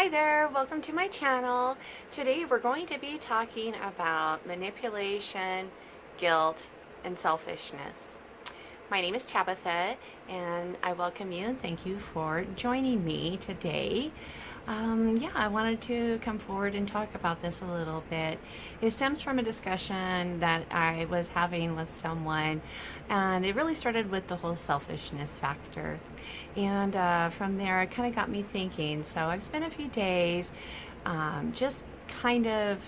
Hi there, welcome to my channel. Today we're going to be talking about manipulation, guilt, and selfishness. My name is Tabitha and I welcome you and thank you for joining me today. I wanted to come forward and talk about this a little bit. It stems from a discussion that I was having with someone, and it really started with the whole selfishness factor. And from there, it kind of got me thinking. So I've spent a few days just kind of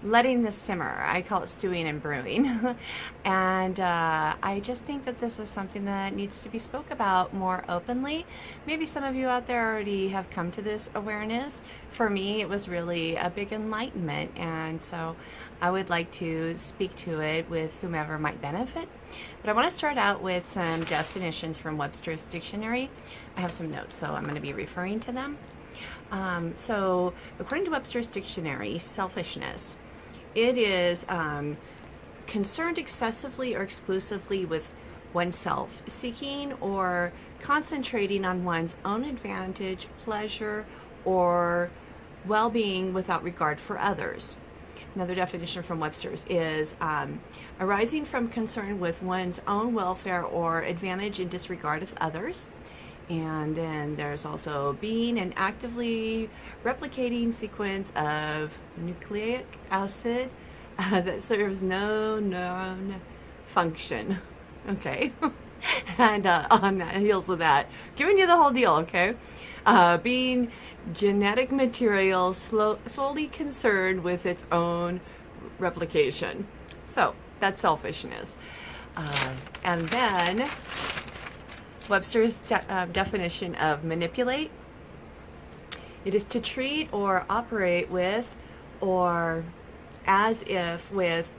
letting this simmer. I call it stewing and brewing. And I just think that this is something that needs to be spoke about more openly. Maybe some of you out there already have come to this awareness. For me, it was really a big enlightenment. And so I would like to speak to it with whomever might benefit. But I want to start out with some definitions from Webster's dictionary. I have some notes, so I'm going to be referring to them. So according to Webster's dictionary, selfishness, it is concerned excessively or exclusively with oneself, seeking or concentrating on one's own advantage, pleasure, or well-being without regard for others. Another definition from Webster's is arising from concern with one's own welfare or advantage in disregard of others. And then there's also being an actively replicating sequence of nucleic acid that serves no known function. Okay. And on the heels of that, giving you the whole deal, okay? Being genetic material solely concerned with its own replication. So that's selfishness. And then Webster's definition of manipulate. It is to treat or operate with or as if with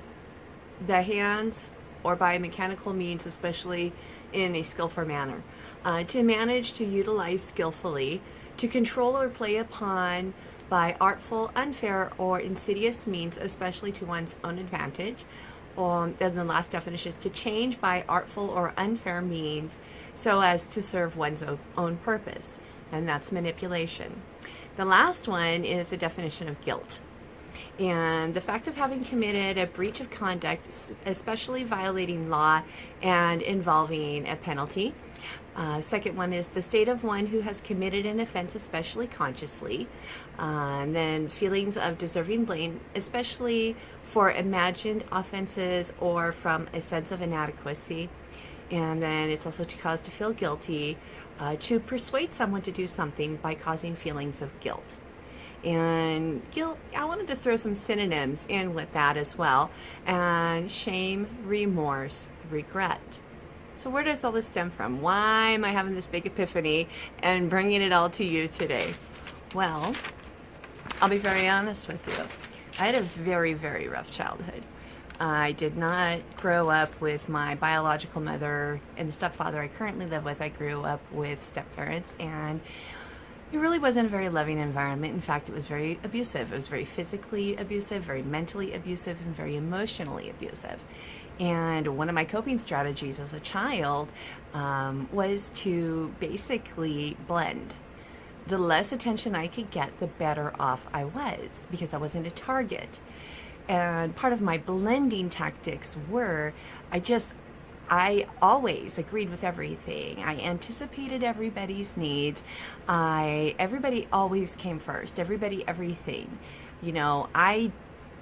the hands or by mechanical means, especially in a skillful manner. To manage, to utilize skillfully, to control or play upon by artful, unfair, or insidious means, especially to one's own advantage. And the last definition is to change by artful or unfair means so as to serve one's own purpose, and that's manipulation. The last one is the definition of guilt. And the fact of having committed a breach of conduct, especially violating law and involving a penalty. Second one is the state of one who has committed an offense, especially consciously. And then feelings of deserving blame, especially for imagined offenses or from a sense of inadequacy. And then it's also to cause to feel guilty, to persuade someone to do something by causing feelings of guilt. And guilt, I wanted to throw some synonyms in with that as well. And shame, remorse, regret. So where does all this stem from? Why am I having this big epiphany and bringing it all to you today? Well, I'll be very honest with you. I had a very, very rough childhood. I did not grow up with my biological mother and the stepfather I currently live with. I grew up with step-parents, and it really wasn't a very loving environment. In fact, it was very abusive. It was very physically abusive, very mentally abusive, and very emotionally abusive. And one of my coping strategies as a child was to basically blend. The less attention I could get, the better off I was, because I wasn't a target. And part of my blending tactics were, I always agreed with everything. I anticipated everybody's needs. Everybody always came first. Everybody, everything. You know, I,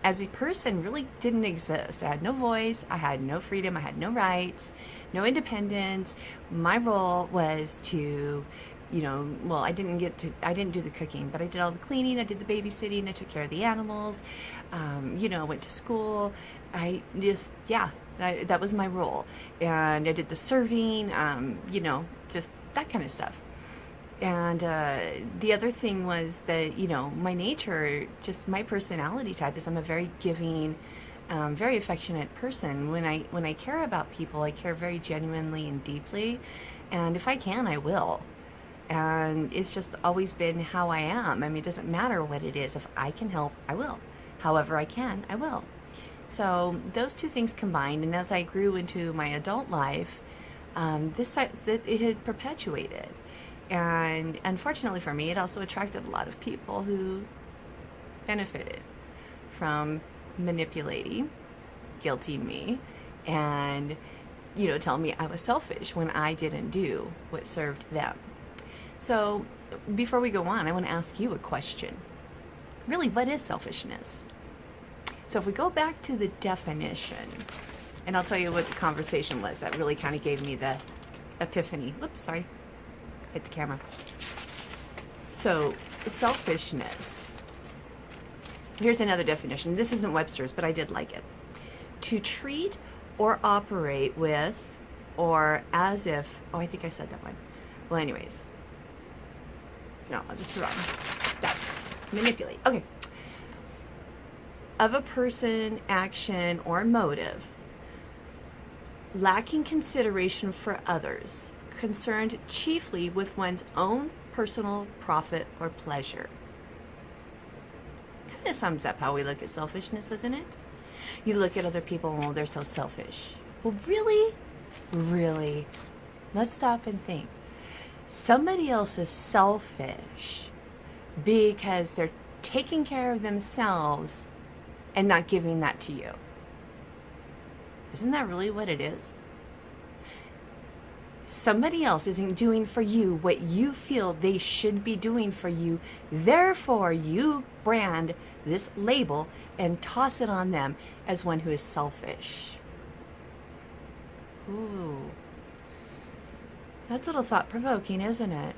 as a person, really didn't exist. I had no voice. I had no freedom. I had no rights, no independence. My role was to, I didn't do the cooking, but I did all the cleaning. I did the babysitting. I took care of the animals. Went to school. That was my role. And I did the serving, just that kind of stuff. And the other thing was that, my nature, just my personality type is I'm a very giving, very affectionate person. When I care about people, I care very genuinely and deeply. And if I can, I will. And it's just always been how I am. I mean, it doesn't matter what it is. If I can help, I will. However I can, I will. So those two things combined, and as I grew into my adult life, it had perpetuated. And unfortunately for me, it also attracted a lot of people who benefited from manipulating, guilting me, and, telling me I was selfish when I didn't do what served them. So before we go on, I want to ask you a question. Really, what is selfishness? So if we go back to the definition, and I'll tell you what the conversation was that really kind of gave me the epiphany. Whoops, sorry. Hit the camera. So selfishness. Here's another definition. This isn't Webster's, but I did like it. To treat or operate with or as if, I think I said that one. Well, anyways. No, this is wrong. That's manipulate. Okay. Of a person, action, or motive lacking consideration for others, concerned chiefly with one's own personal profit or pleasure. Kind of sums up how we look at selfishness, doesn't it? You look at other people, oh, they're so selfish. Well, really? Really? Let's stop and think. Somebody else is selfish because they're taking care of themselves and not giving that to you. Isn't that really what it is? Somebody else isn't doing for you what you feel they should be doing for you. Therefore, you brand this label and toss it on them as one who is selfish. Ooh. That's a little thought-provoking, isn't it?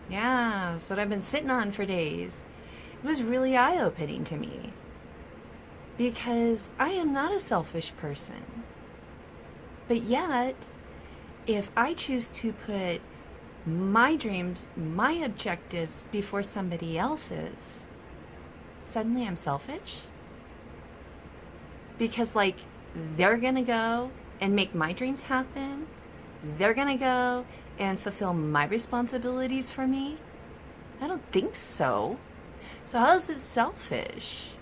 Yeah, that's what I've been sitting on for days. It was really eye-opening to me. Because I am not a selfish person. But yet, if I choose to put my dreams, my objectives before somebody else's, suddenly I'm selfish? Because they're gonna go and make my dreams happen. They're gonna go and fulfill my responsibilities for me. I don't think so. So how is it selfish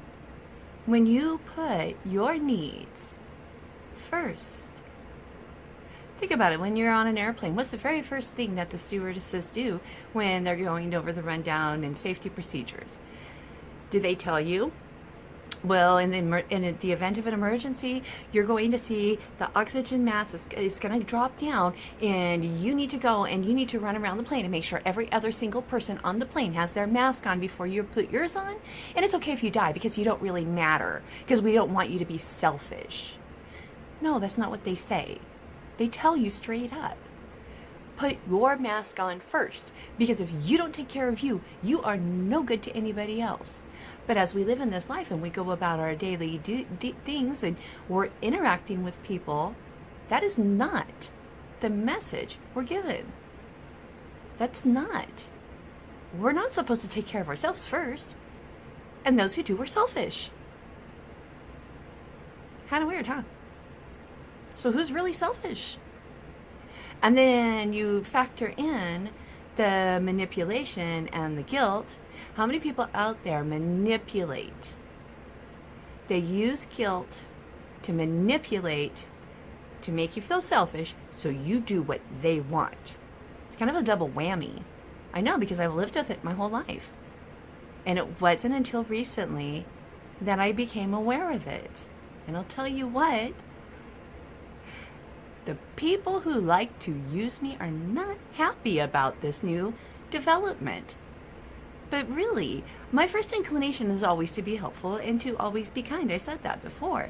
when you put your needs first? Think about it. When you're on an airplane, what's the very first thing that the stewardesses do when they're going over the rundown and safety procedures? Do they tell you, well, in the event of an emergency, you're going to see the oxygen mask is going to drop down, and you need to go and you need to run around the plane and make sure every other single person on the plane has their mask on before you put yours on? And it's okay if you die because you don't really matter, because we don't want you to be selfish. No, that's not what they say. They tell you straight up, put your mask on first, because if you don't take care of you, you are no good to anybody else. But as we live in this life and we go about our daily things and we're interacting with people, that is not the message we're given. That's not. We're not supposed to take care of ourselves first. And those who do are selfish. Kind of weird, huh? So who's really selfish? And then you factor in the manipulation and the guilt. How many people out there manipulate? They use guilt to manipulate to make you feel selfish so you do what they want. It's kind of a double whammy. I know, because I've lived with it my whole life. And it wasn't until recently that I became aware of it. And I'll tell you what, the people who like to use me are not happy about this new development. But really, my first inclination is always to be helpful and to always be kind. I said that before.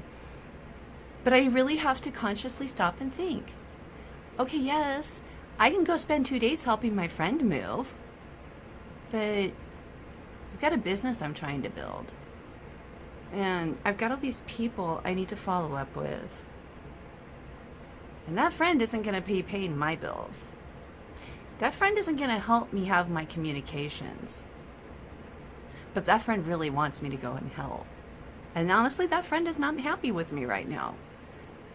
But I really have to consciously stop and think. Okay, yes, I can go spend 2 days helping my friend move, but I've got a business I'm trying to build. And I've got all these people I need to follow up with. And that friend isn't going to be paying my bills. That friend isn't going to help me have my communications. But that friend really wants me to go and help. And honestly, that friend is not happy with me right now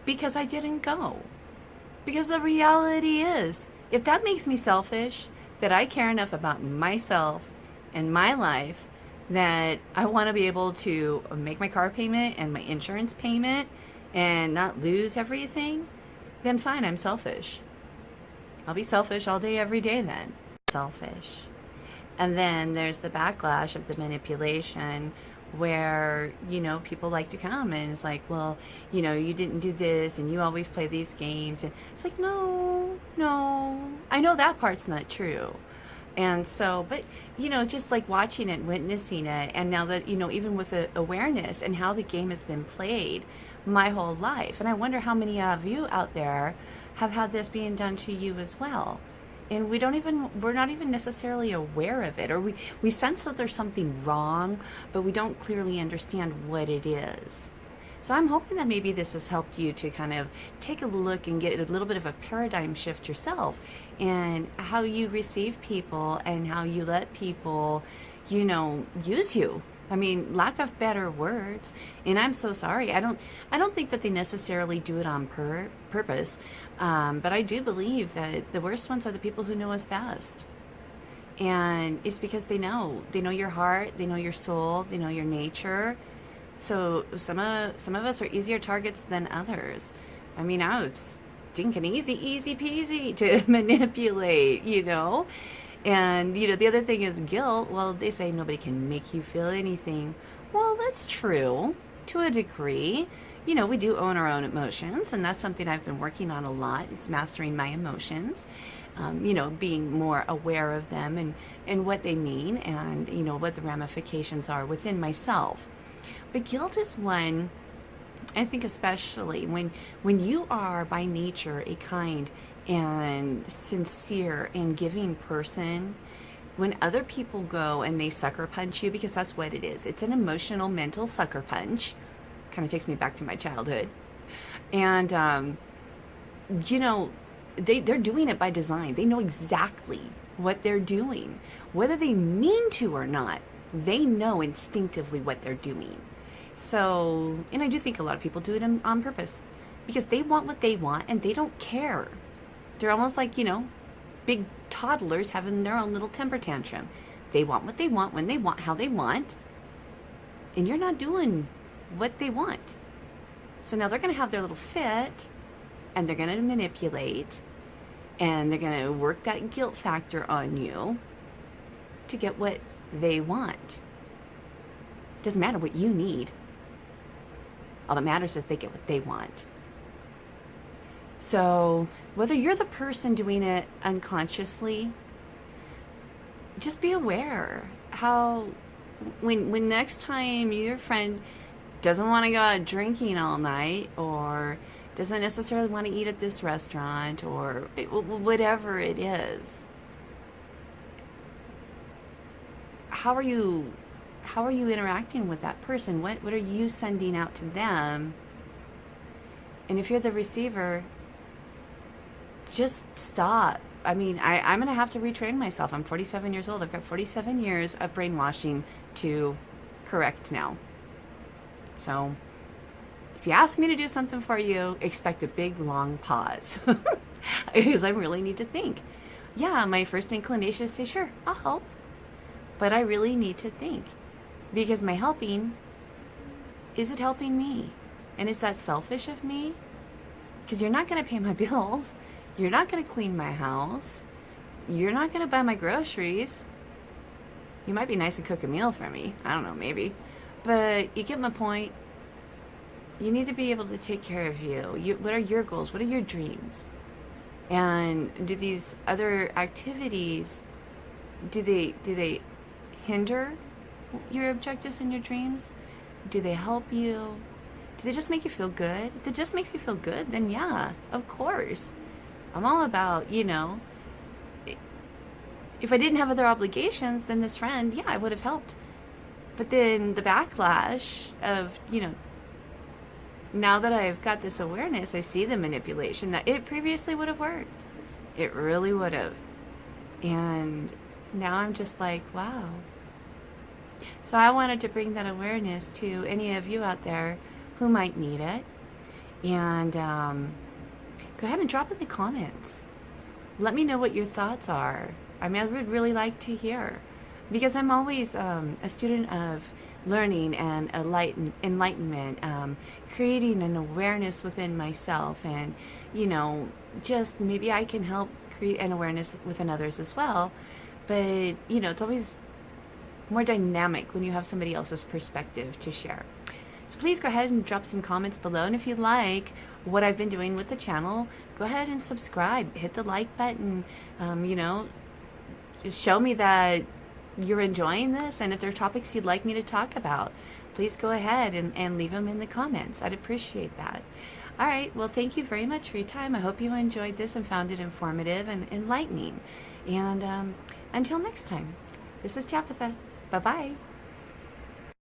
because I didn't go. Because the reality is, if that makes me selfish, that I care enough about myself and my life that I want to be able to make my car payment and my insurance payment and not lose everything, then fine, I'm selfish. I'll be selfish all day, every day then. Selfish. And then there's the backlash of the manipulation where, people like to come and it's like, well, you didn't do this and you always play these games. And it's like, no, I know that part's not true. And so, but, just like watching it, witnessing it, and now that, even with the awareness and how the game has been played my whole life. And I wonder how many of you out there have had this being done to you as well. And we're not even necessarily aware of it, or we sense that there's something wrong, but we don't clearly understand what it is. So I'm hoping that maybe this has helped you to kind of take a look and get a little bit of a paradigm shift yourself in how you receive people and how you let people, use you. I mean, lack of better words. And I'm so sorry. I don't think that they necessarily do it on purpose. But I do believe that the worst ones are the people who know us best. And it's because they know your heart, they know your soul, they know your nature. So some of us are easier targets than others. I mean, I was stinking easy peasy to manipulate, And, the other thing is guilt. Well, they say nobody can make you feel anything. Well, that's true to a degree. We do own our own emotions, and that's something I've been working on a lot. It's mastering my emotions, being more aware of them and what they mean and, what the ramifications are within myself. But guilt is one, I think especially when you are by nature a kind and sincere and giving person, when other people go and they sucker punch you, because that's what it is. It's an emotional, mental sucker punch. Kind of takes me back to my childhood. And, they're doing it by design. They know exactly what they're doing. Whether they mean to or not, they know instinctively what they're doing. So, and I do think a lot of people do it on purpose because they want what they want and they don't care. They're almost like, big toddlers having their own little temper tantrum. They want what they want, when they want, how they want. And you're not doing what they want. So now they're going to have their little fit and they're going to manipulate and they're going to work that guilt factor on you to get what they want. Doesn't matter what you need. All that matters is they get what they want. So whether you're the person doing it unconsciously, just be aware how when next time your friend doesn't want to go out drinking all night or doesn't necessarily want to eat at this restaurant or whatever it is, how are you interacting with that person? What are you sending out to them? And if you're the receiver, just stop. I mean, I'm going to have to retrain myself. I'm 47 years old. I've got 47 years of brainwashing to correct now. So if you ask me to do something for you, expect a big, long pause. Because I really need to think. Yeah, my first inclination is to say, sure, I'll help. But I really need to think. Because my helping, is it helping me? And is that selfish of me? Because you're not going to pay my bills. You're not going to clean my house. You're not going to buy my groceries. You might be nice and cook a meal for me. I don't know, maybe. But you get my point. You need to be able to take care of you. What are your goals? What are your dreams? And do these other activities, do they hinder your objectives and your dreams? Do they help you? Do they just make you feel good? If it just makes you feel good, then yeah, of course. I'm all about, if I didn't have other obligations, then this friend, yeah, I would have helped. But then the backlash of, now that I've got this awareness, I see the manipulation that it previously would have worked. It really would have. And now I'm just like, wow. So I wanted to bring that awareness to any of you out there who might need it. And go ahead and drop in the comments. Let me know what your thoughts are. I mean, I would really like to hear. Because I'm always a student of learning and enlightenment, creating an awareness within myself. And, just maybe I can help create an awareness within others as well. But, you know, it's always more dynamic when you have somebody else's perspective to share. So please go ahead and drop some comments below. And if you like what I've been doing with the channel, go ahead and subscribe. Hit the like button. You know, just show me that you're enjoying this. And if there are topics you'd like me to talk about, please go ahead and leave them in the comments. I'd appreciate that. All right. Well, thank you very much for your time. I hope you enjoyed this and found it informative and enlightening. And until next time, this is Tabitha. Bye-bye.